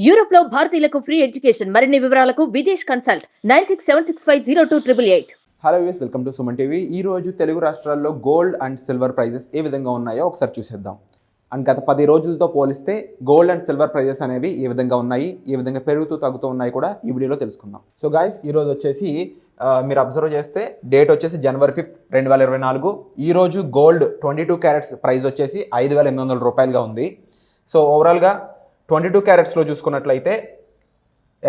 Europe లో భారతీయులకు free education మరిన్ని వివరాలకు Videsh consult 9676502888. Hello views, welcome to Suman TV. ఈ రోజు తెలుగు రాష్ట్రాల్లో గోల్డ్ అండ్ సిల్వర్ ప్రైజెస్ ఏ విధంగా ఉన్నాయో ఒకసారి చూసేద్దాం. అండ్ గత 10 రోజులతో పోలిస్తే గోల్డ్ అండ్ సిల్వర్ ప్రైజెస్ అనేవి ఏ విధంగా ఉన్నాయి, ఏ విధంగా పెరుగుతూ తగ్గుతూ ఉన్నాయి కూడా ఈ వీడియోలో తెలుసుకుందాం. సో గాయస్, ఈరోజు వచ్చేసి మీరు అబ్జర్వ్ చేస్తే డేట్ వచ్చేసి జనవరి 5, 2024. ఈరోజు గోల్డ్ 22 క్యారెట్స్ ప్రైస్ వచ్చేసి 5,800 రూపాయలుగా ఉంది. సో ఓవరాల్గా 22 క్యారెట్స్లో చూసుకున్నట్లయితే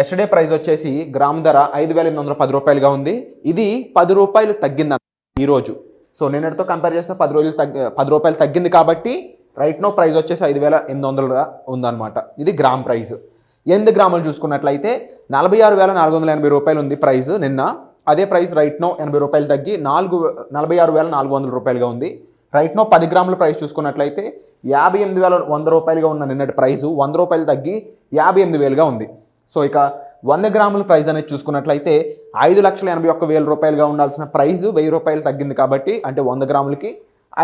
ఎస్టర్డే ప్రైస్ వచ్చేసి గ్రామ్ ధర 5,810 రూపాయలుగా ఉంది. ఇది 10 రూపాయలు తగ్గింది ఈరోజు. సో నిన్నటితో కంపేర్ చేస్తే 10 రూపాయలు తగ్గింది కాబట్టి రైట్ నో ప్రైస్ వచ్చేసి 5,800గా ఉందన్నమాట. ఇది గ్రామ్ ప్రైస్. 8 గ్రాములు చూసుకున్నట్లయితే 46,480 రూపాయలు ఉంది ప్రైస్ నిన్న. అదే ప్రైస్ రైట్ నో 80 రూపాయలు తగ్గి 46,400 రూపాయలుగా ఉంది. రైట్ నో 10 గ్రాముల ప్రైస్ చూసుకున్నట్లయితే 58,100 రూపాయలుగా ఉన్న నిన్నటి ప్రైసు 100 రూపాయలు తగ్గి 58,000గా ఉంది. సో ఇక 100 గ్రాముల ప్రైస్ అనేది చూసుకున్నట్లయితే 5,81,000 రూపాయలుగా ఉండాల్సిన ప్రైస్ 1,000 రూపాయలు తగ్గింది కాబట్టి, అంటే 100 గ్రాములకి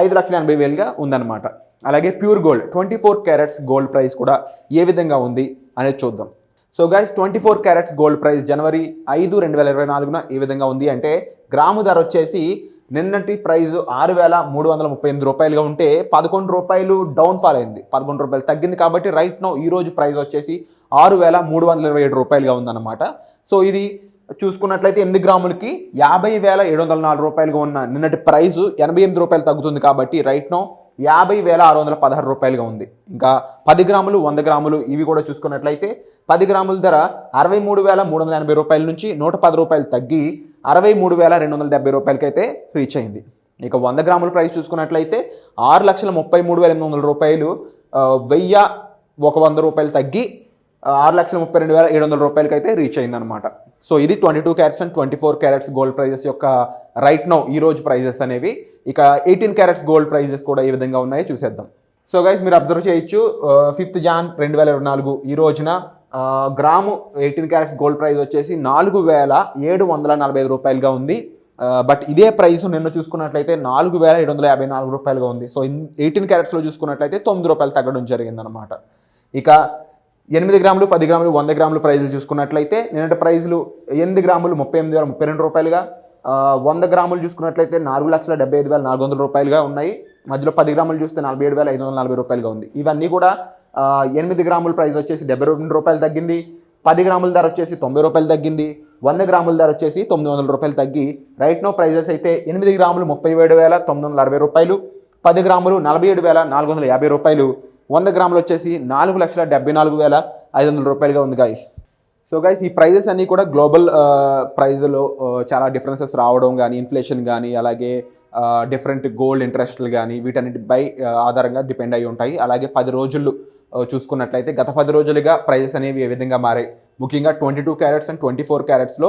5,80,000గా ఉందన్నమాట. అలాగే pure gold 24 carats gold price కూడా ఏ విధంగా ఉంది అనేది చూద్దాం. So guys, 24 carats gold price జనవరి 5, 2024 ఏ విధంగా ఉంది అంటే, గ్రాము ధర వచ్చేసి నిన్నటి ప్రైస్ 6,338 రూపాయలుగా ఉంటే 11 రూపాయలు డౌన్ఫాల్ అయింది, 11 రూపాయలు తగ్గింది కాబట్టి రైట్ నో ఈరోజు ప్రైస్ వచ్చేసి 6,327 రూపాయలుగా ఉందన్నమాట. సో ఇది చూసుకున్నట్లయితే 8 గ్రాములకి 50,704 రూపాయలుగా ఉన్న నిన్నటి ప్రైసు 88 రూపాయలు తగ్గుతుంది కాబట్టి రైట్ నో 50,616 రూపాయలుగా ఉంది. ఇంకా 10 గ్రాములు 100 గ్రాములు ఇవి కూడా చూసుకున్నట్లయితే 10 గ్రాముల ధర 63,380 రూపాయల నుంచి 110 రూపాయలు తగ్గి 63,270 రూపాయలకైతే రీచ్ అయింది. ఇక 100 గ్రాముల ప్రైస్ చూసుకున్నట్లయితే 6,33,800 రూపాయలు 1,100 రూపాయలు తగ్గి 6,32,700 రూపాయలకైతే రీచ్ అయిందనమాట. సో ఇది 22 carats and 24 carats gold prices యొక్క రైట్ నో ఈరోజు ప్రైజెస్ అనేవి. ఇక 18 క్యారెట్స్ గోల్డ్ ప్రైజెస్ కూడా ఏ విధంగా ఉన్నాయో చూసేద్దాం. సో గైస్, మీరు అబ్జర్వ్ చేయొచ్చు 5 జాన్ 2024 ఈ రోజున గ్రాము 18 క్యారెట్స్ గోల్డ్ ప్రైస్ వచ్చేసి 4,745 రూపాయలుగా ఉంది. బట్ ఇదే ప్రైస్ నిన్న చూసుకున్నట్లయితే 4,754 రూపాయలుగా ఉంది. సో 18 క్యారెట్స్లో చూసుకున్నట్లయితే 9 రూపాయలు తగ్గడం జరిగిందనమాట. ఇక 8 గ్రాములు 10 గ్రాములు 100 గ్రాములు ప్రైజులు చూసుకున్నట్లయితే నిన్నటి ప్రైజులు 8 గ్రాములు 38,032 రూపాయలుగా, 100 గ్రాములు చూసుకున్నట్లయితే 4,75,400 రూపాయలుగా ఉన్నాయి. మధ్యలో 10 గ్రాములు చూస్తే 47,540 రూపాయలుగా ఉంది. ఇవన్నీ కూడా 8 గ్రాముల ప్రైస్ వచ్చేసి 72 రూపాయలు తగ్గింది, 10 గ్రాముల ధర వచ్చేసి 90 రూపాయలు తగ్గింది, 100 గ్రాముల ధర వచ్చేసి 900 రూపాయలు తగ్గి రైట్ నో ప్రైజెస్ అయితే 8 గ్రాములు 37,960 రూపాయలు, 10 గ్రాములు 47,450 రూపాయలు, 100 గ్రాములు వచ్చేసి 4,74,500 రూపాయలుగా ఉంది గైస్. సో గైస్, ఈ ప్రైజెస్ అన్నీ కూడా గ్లోబల్ ప్రైజ్లో చాలా డిఫరెన్సెస్ రావడం కానీ, ఇన్ఫ్లేషన్ కానీ, అలాగే డిఫరెంట్ గోల్డ్ ఇంట్రెస్ట్లు కానీ వీటన్నిటిపై ఆధారంగా డిపెండ్ అయి ఉంటాయి. అలాగే 10 రోజులు చూసుకున్నట్లయితే గత 10 రోజులుగా ప్రైజెస్ అనేవి ఏ విధంగా మారాయి, ముఖ్యంగా 22 క్యారెట్స్ అండ్ 24 క్యారెట్స్లో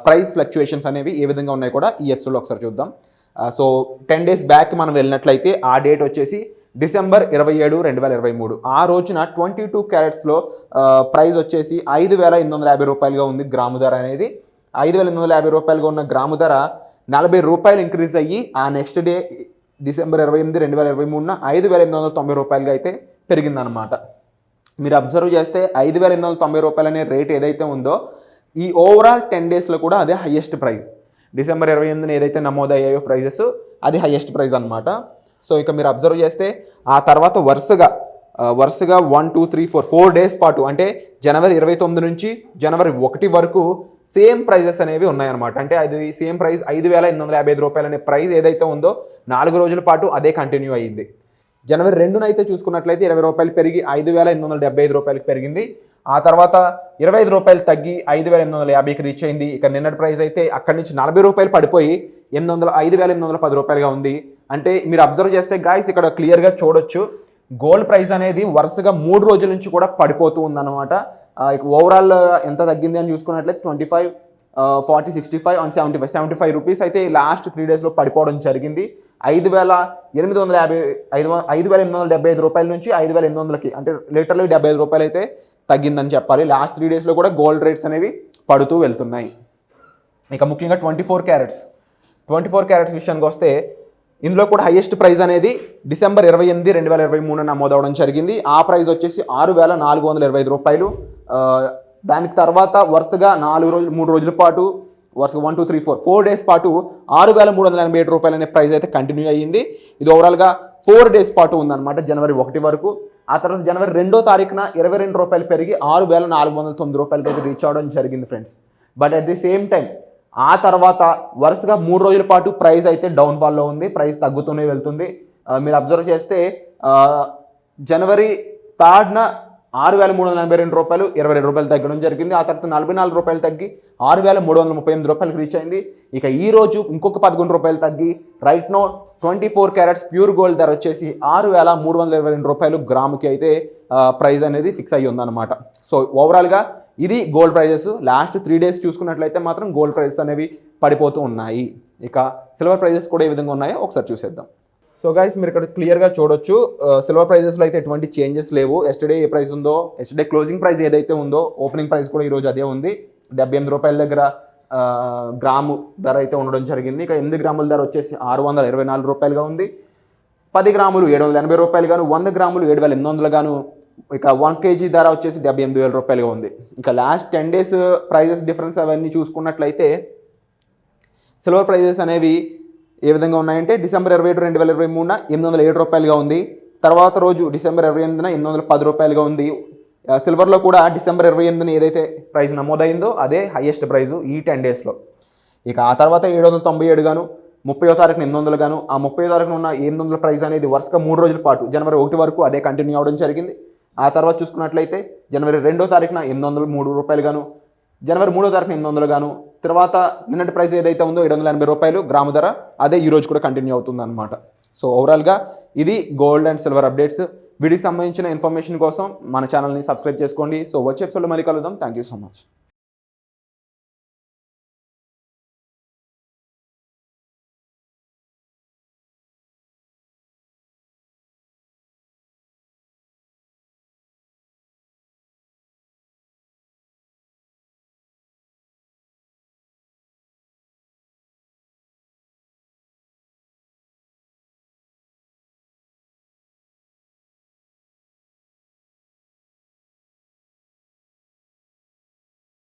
ప్రైస్ ఫ్లక్చుయేషన్స్ అనేవి ఏ విధంగా ఉన్నాయి కూడా ఈ ఎపిసోడ్లో ఒకసారి చూద్దాం. సో 10 డేస్ బ్యాక్ మనం వెళ్ళినట్లయితే ఆ డేట్ వచ్చేసి డిసెంబర్ 27, 2023. ఆ రోజున 22 క్యారెట్స్లో ప్రైస్ వచ్చేసి 5,850 రూపాయలుగా ఉంది గ్రాము ధర అనేది. 5,850 రూపాయలుగా ఉన్న గ్రాము ధర 40 రూపాయలు ఇంక్రీజ్ అయ్యి ఆ నెక్స్ట్ డే డిసెంబర్ 28, 2023 5,890 రూపాయలుగా అయితే పెరిగిందనమాట. మీరు అబ్జర్వ్ చేస్తే 5,890 రూపాయలు అనే రేట్ ఏదైతే ఉందో ఈ ఓవరాల్ 10 డేస్లో కూడా అదే హయ్యెస్ట్ ప్రైస్. డిసెంబర్ 28 ఏదైతే నమోదయ్యాయో ప్రైజెస్ అది హయ్యెస్ట్ ప్రైస్ అనమాట. సో ఇక మీరు అబ్జర్వ్ చేస్తే ఆ తర్వాత వరుసగా 1, 2, 3, 4 డేస్ పాటు, అంటే జనవరి 29 నుంచి జనవరి 1 వరకు సేమ్ ప్రైజెస్ అనేవి ఉన్నాయన్నమాట. అంటే అది సేమ్ ప్రైస్ 5,855 రూపాయలు అనే ప్రైస్ ఏదైతే ఉందో 4 రోజుల పాటు అదే కంటిన్యూ అయ్యింది. జనవరి 2న అయితే చూసుకున్నట్లయితే 20 రూపాయలు పెరిగి 5,875 రూపాయలకి పెరిగింది. ఆ తర్వాత 25 రూపాయలు తగ్గి 5,850కి రీచ్ అయింది. ఇక నిన్నటి ప్రైస్ అయితే అక్కడి నుంచి 40 రూపాయలు పడిపోయి 5,810 రూపాయలుగా ఉంది. అంటే మీరు అబ్జర్వ్ చేస్తే గాయస్ ఇక్కడ క్లియర్గా చూడొచ్చు గోల్డ్ ప్రైస్ అనేది వరుసగా 3 రోజుల నుంచి కూడా పడిపోతూ ఉందన్నమాట. ఓవరాల్ ఎంత తగ్గింది అని చూసుకున్నట్లయితే 25, 40, 65 అండ్ 75 రూపీస్ అయితే లాస్ట్ 3 డేస్లో పడిపోవడం జరిగింది. 5,875 రూపాయల నుంచి 5,800కి, అంటే లిటరల్లీ 75 రూపాయలు అయితే తగ్గిందని చెప్పాలి. లాస్ట్ 3 డేస్లో కూడా గోల్డ్ రేట్స్ అనేవి పడుతూ వెళ్తున్నాయి. ఇక ముఖ్యంగా 24 క్యారెట్స్ విషయానికి వస్తే ఇందులో కూడా హైయెస్ట్ ప్రైస్ అనేది డిసెంబర్ 28, 2023 నమోదవడం జరిగింది. ఆ ప్రైస్ వచ్చేసి 6,425 రూపాయలు. దానికి తర్వాత వరుసగా 3 రోజుల పాటు వరుసగా 1, 2, 3, 4 డేస్ పాటు 6,387 రూపాయలు అనే ప్రైస్ అయితే కంటిన్యూ అయ్యింది. ఇది ఓవరాల్గా 4 డేస్ పాటు ఉందన్నమాట, జనవరి 1 వరకు. ఆ తర్వాత జనవరి 2వ తారీఖున 22 రూపాయలు పెరిగి 6,409 రూపాయలకి అయితే రీచ్ అవ్వడం జరిగింది friends. But at the same time ఆ తర్వాత వరుసగా 3 రోజుల పాటు ప్రైస్ అయితే డౌన్ఫాల్లో ఉంది, ప్రైస్ తగ్గుతూనే వెళ్తుంది. మీరు అబ్జర్వ్ చేస్తే జనవరి 3న 6,382 రూపాయలు 22 రూపాయలు తగ్గడం జరిగింది. ఆ తర్వాత 44 రూపాయలు తగ్గి 6,338 రూపాయలకి రీచ్ అయింది. ఇక ఈ రోజు ఇంకొక 11 రూపాయలు తగ్గి right now 24 carats pure gold ధర వచ్చేసి 6,322 రూపాయలు గ్రాముకి అయితే ప్రైస్ అనేది ఫిక్స్ అయ్యి ఉందన్నమాట. సో ఓవరాల్గా ఇది గోల్డ్ ప్రైజెస్. లాస్ట్ 3 డేస్ చూసుకున్నట్లయితే మాత్రం గోల్డ్ ప్రైజెస్ అనేవి పడిపోతూ ఉన్నాయి. ఇక సిల్వర్ ప్రైజెస్ కూడా ఏ విధంగా ఉన్నాయో ఒకసారి చూసేద్దాం. సో గైస్, మీరు ఇక్కడ క్లియర్గా చూడొచ్చు, సిల్వర్ ప్రైజెస్లో అయితే ఎటువంటి చేంజెస్ లేవు. ఎస్టర్డే ఏ ప్రైస్ ఉందో, ఎస్టర్డే క్లోజింగ్ ప్రైస్ ఏదైతే ఉందో ఓపెనింగ్ ప్రైస్ కూడా ఈరోజు అదే ఉంది. 78 రూపాయల దగ్గర గ్రాము ధర అయితే ఉండడం జరిగింది. ఇక 8 గ్రాముల ధర వచ్చేసి 624 రూపాయలుగా ఉంది. 10 గ్రాములు 780 రూపాయలు గాను, 100 గ్రాములు 7,800 గాను, ఇక 1 kg ధర వచ్చేసి 78,000 రూపాయలుగా ఉంది. ఇంకా లాస్ట్ 10 డేస్ ప్రైజెస్ డిఫరెన్స్ అవన్నీ చూసుకున్నట్లయితే సిల్వర్ ప్రైజెస్ అనేవి ఏ విధంగా ఉన్నాయంటే డిసెంబర్ 27, 2023న 807 రూపాయలుగా ఉంది. తర్వాత రోజు డిసెంబర్ 28న 810 రూపాయలుగా ఉంది. సిల్వర్లో కూడా డిసెంబర్ 28న ఏదైతే ప్రైస్ నమోదైందో అదే హైయెస్ట్ ప్రైజు ఈ 10 డేస్లో. ఇక ఆ తర్వాత 797 గాను, 30వ తారీఖున 800 గాను, ఆ 30వ తారీఖున ఉన్న 800 ప్రైస్ అనేది వరుసగా 3 రోజుల పాటు జనవరి 1 వరకు అదే కంటిన్యూ అవ్వడం జరిగింది. ఆ తర్వాత చూసుకున్నట్లయితే జనవరి 2వ తారీఖున 803 రూపాయలు గాను, జనవరి 3వ తారీఖున 800 గాను, తర్వాత నిన్నటి ప్రైస్ ఏదైతే ఉందో 780 రూపాయలు గ్రాము ధర అదే ఈ రోజు కూడా కంటిన్యూ అవుతుంది అనమాట. సో ఓవరాల్గా ఇది గోల్డ్ అండ్ సిల్వర్ అప్డేట్స్. వీటికి సంబంధించిన ఇన్ఫర్మేషన్ కోసం మన ఛానల్ని సబ్స్క్రైబ్ చేసుకోండి. సో వచ్చే ఎపిసోడ్లో మళ్ళీ కలుద్దాం. Thank you so much.